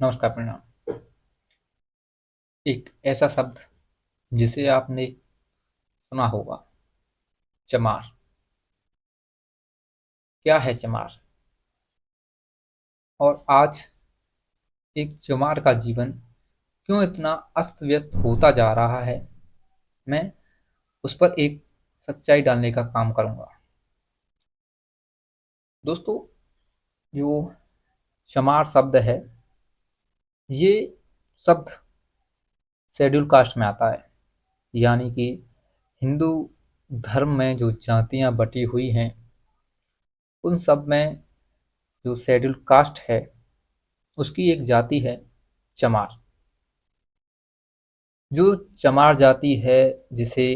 नमस्कार, प्रणाम। एक ऐसा शब्द जिसे आपने सुना होगा, चमार। क्या है चमार? और आज एक चमार का जीवन क्यों इतना अस्त व्यस्त होता जा रहा है, मैं उस पर एक सच्चाई डालने का काम करूंगा। दोस्तों, जो चमार शब्द है, ये शब्द शेड्यूल कास्ट में आता है। यानी कि हिंदू धर्म में जो जातियां बटी हुई हैं, उन सब में जो शेड्यूल कास्ट है, उसकी एक जाति है चमार। जो चमार जाति है, जिसे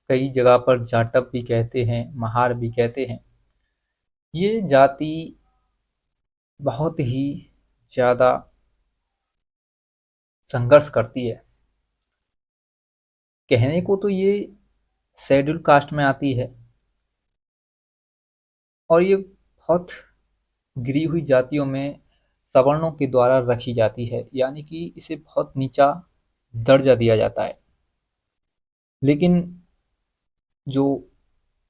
कई जगह पर जाटव भी कहते हैं, महार भी कहते हैं, ये जाति बहुत ही ज़्यादा संघर्ष करती है। कहने को तो ये शेड्यूल कास्ट में आती है, और ये बहुत गिरी हुई जातियों में सवर्णों के द्वारा रखी जाती है, यानी कि इसे बहुत नीचा दर्जा दिया जाता है। लेकिन जो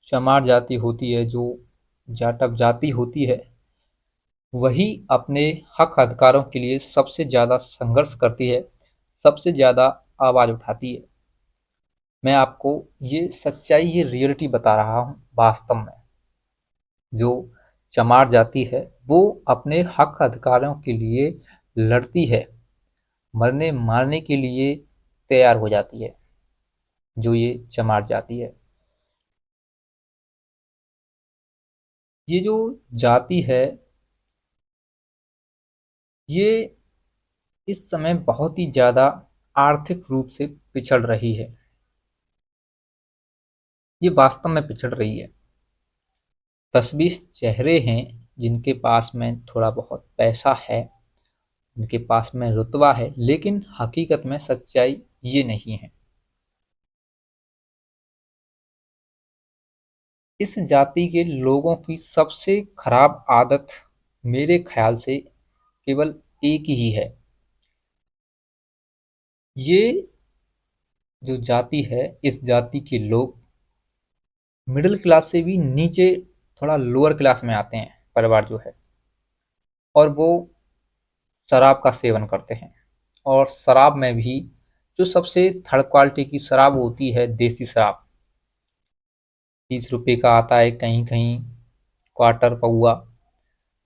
चमार जाति होती है, जो जाटव जाति होती है, वही अपने हक अधिकारों के लिए सबसे ज़्यादा संघर्ष करती है, सबसे ज़्यादा आवाज़ उठाती है। मैं आपको ये सच्चाई, ये रियलिटी बता रहा हूँ। वास्तव में जो चमार जाति है, वो अपने हक अधिकारों के लिए लड़ती है, मरने मारने के लिए तैयार हो जाती है। जो ये चमार जाति है, ये जो जाति है, ये इस समय बहुत ही ज़्यादा आर्थिक रूप से पिछड़ रही है। ये वास्तव में पिछड़ रही है। 10-20 चेहरे हैं जिनके पास में थोड़ा बहुत पैसा है, उनके पास में रुतबा है, लेकिन हकीकत में सच्चाई ये नहीं है। इस जाति के लोगों की सबसे खराब आदत मेरे ख्याल से केवल एक ही है। ये जो जाति है, इस जाति के लोग मिडिल क्लास से भी नीचे, थोड़ा लोअर क्लास में आते हैं, परिवार जो है, और वो शराब का सेवन करते हैं। और शराब में भी जो सबसे थर्ड क्वालिटी की शराब होती है, देसी शराब, 30 रुपये का आता है, कहीं कहीं क्वार्टर पौआ,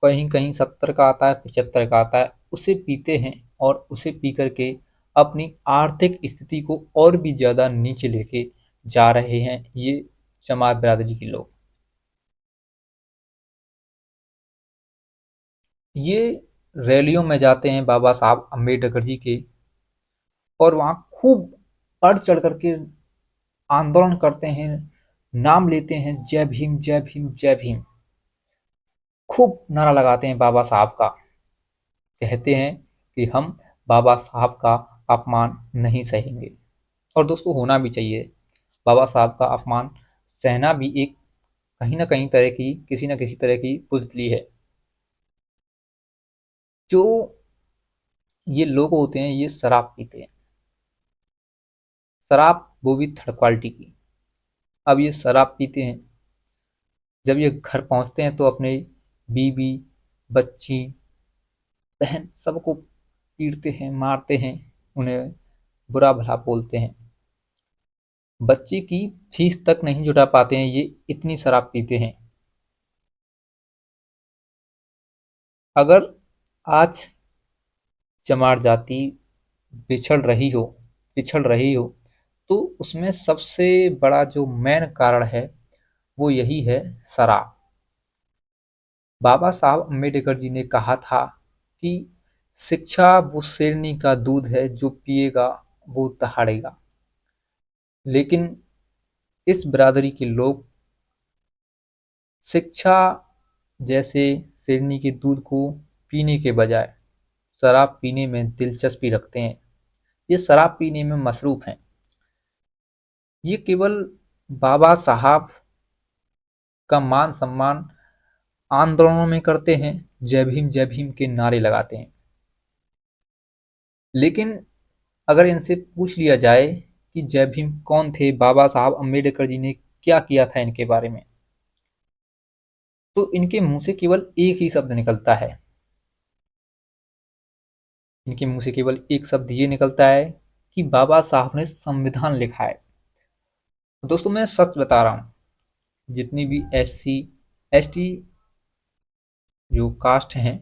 कहीं कहीं 70 का आता है, 75 का आता है, उसे पीते हैं। और उसे पी करके अपनी आर्थिक स्थिति को और भी ज़्यादा नीचे लेके जा रहे हैं ये चमार बिरादरी के लोग। ये रैलियों में जाते हैं बाबा साहब अम्बेडकर जी के, और वहाँ खूब बढ़ चढ़ करके आंदोलन करते हैं, नाम लेते हैं, जय भीम जय भीम जय भीम, खूब नारा लगाते हैं बाबा साहब का। कहते हैं कि हम बाबा साहब का अपमान नहीं सहेंगे। और दोस्तों, होना भी चाहिए। बाबा साहब का अपमान सहना भी एक कहीं ना कहीं तरह की, किसी न किसी तरह की बुज़दिली है। जो ये लोग होते हैं, ये शराब पीते हैं, शराब वो भी थर्ड क्वालिटी की। अब ये शराब पीते हैं, जब ये घर पहुंचते हैं तो अपने बीवी, बच्ची, बहन सबको पीटते हैं, मारते हैं, उन्हें बुरा भला बोलते हैं। बच्ची की फीस तक नहीं जुटा पाते हैं, ये इतनी शराब पीते हैं। अगर आज चमार जाति पिछड़ रही हो, तो उसमें सबसे बड़ा जो मेन कारण है, वो यही है, शराब। बाबा साहब अम्बेडकर जी ने कहा था कि शिक्षा वो शेरनी का दूध है, जो पिएगा वो दहाड़ेगा। लेकिन इस बिरादरी के लोग शिक्षा जैसे शेरनी के दूध को पीने के बजाय शराब पीने में दिलचस्पी रखते हैं। ये शराब पीने में मसरूफ हैं। ये केवल बाबा साहब का मान सम्मान आंदोलनों में करते हैं, जय भीम के नारे लगाते हैं। लेकिन अगर इनसे पूछ लिया जाए कि जय भीम कौन थे, बाबा साहब अम्बेडकर जी ने क्या किया था इनके बारे में, तो इनके मुंह से केवल एक ही शब्द निकलता है। इनके मुंह से केवल एक शब्द ये निकलता है कि बाबा साहब ने संविधान लिखा है। तो दोस्तों, मैं सच बता रहा हूँ, जितनी भी SC ST जो कास्ट हैं,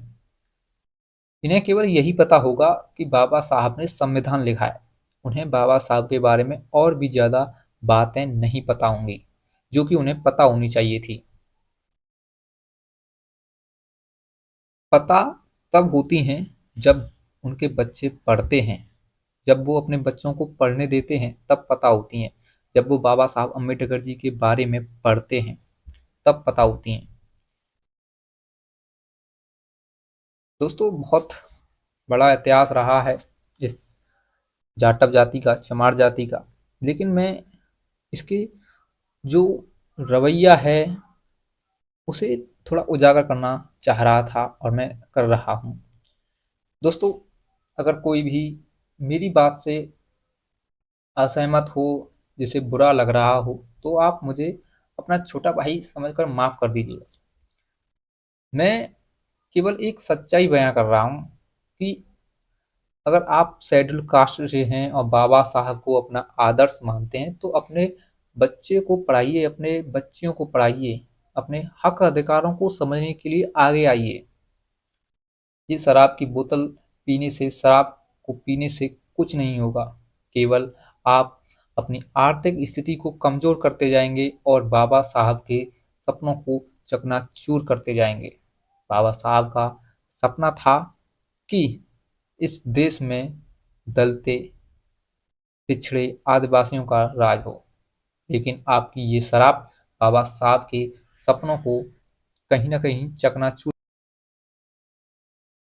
इन्हें केवल यही पता होगा कि बाबा साहब ने संविधान लिखा है। उन्हें बाबा साहब के बारे में और भी ज्यादा बातें नहीं पता होंगी, जो कि उन्हें पता होनी चाहिए थी। पता तब होती हैं जब उनके बच्चे पढ़ते हैं, जब वो अपने बच्चों को पढ़ने देते हैं तब पता होती हैं। जब वो बाबा साहब अम्बेडकर जी के बारे में पढ़ते हैं तब पता होती हैं। दोस्तों, बहुत बड़ा इतिहास रहा है इस जाटव जाति का, चमार जाति का। लेकिन मैं इसके जो रवैया है उसे थोड़ा उजागर करना चाह रहा था, और मैं कर रहा हूँ। दोस्तों, अगर कोई भी मेरी बात से असहमत हो, जिसे बुरा लग रहा हो, तो आप मुझे अपना छोटा भाई समझकर माफ कर दीजिएगा। मैं केवल एक सच्चाई बयां कर रहा हूँ कि अगर आप शेड्यूल कास्ट से हैं और बाबा साहब को अपना आदर्श मानते हैं, तो अपने बच्चे को पढ़ाइए, अपने बच्चियों को पढ़ाइए, अपने हक अधिकारों को समझने के लिए आगे आइए। ये शराब की बोतल पीने से, शराब को पीने से कुछ नहीं होगा। केवल आप अपनी आर्थिक स्थिति को कमजोर करते जाएंगे और बाबा साहब के सपनों को चकनाचूर करते जाएंगे। बाबा साहब का सपना था कि इस देश में दलित, पिछड़े, आदिवासियों का राज हो। लेकिन आपकी ये शराब बाबा साहब के सपनों को कहीं ना कहीं चकनाचूर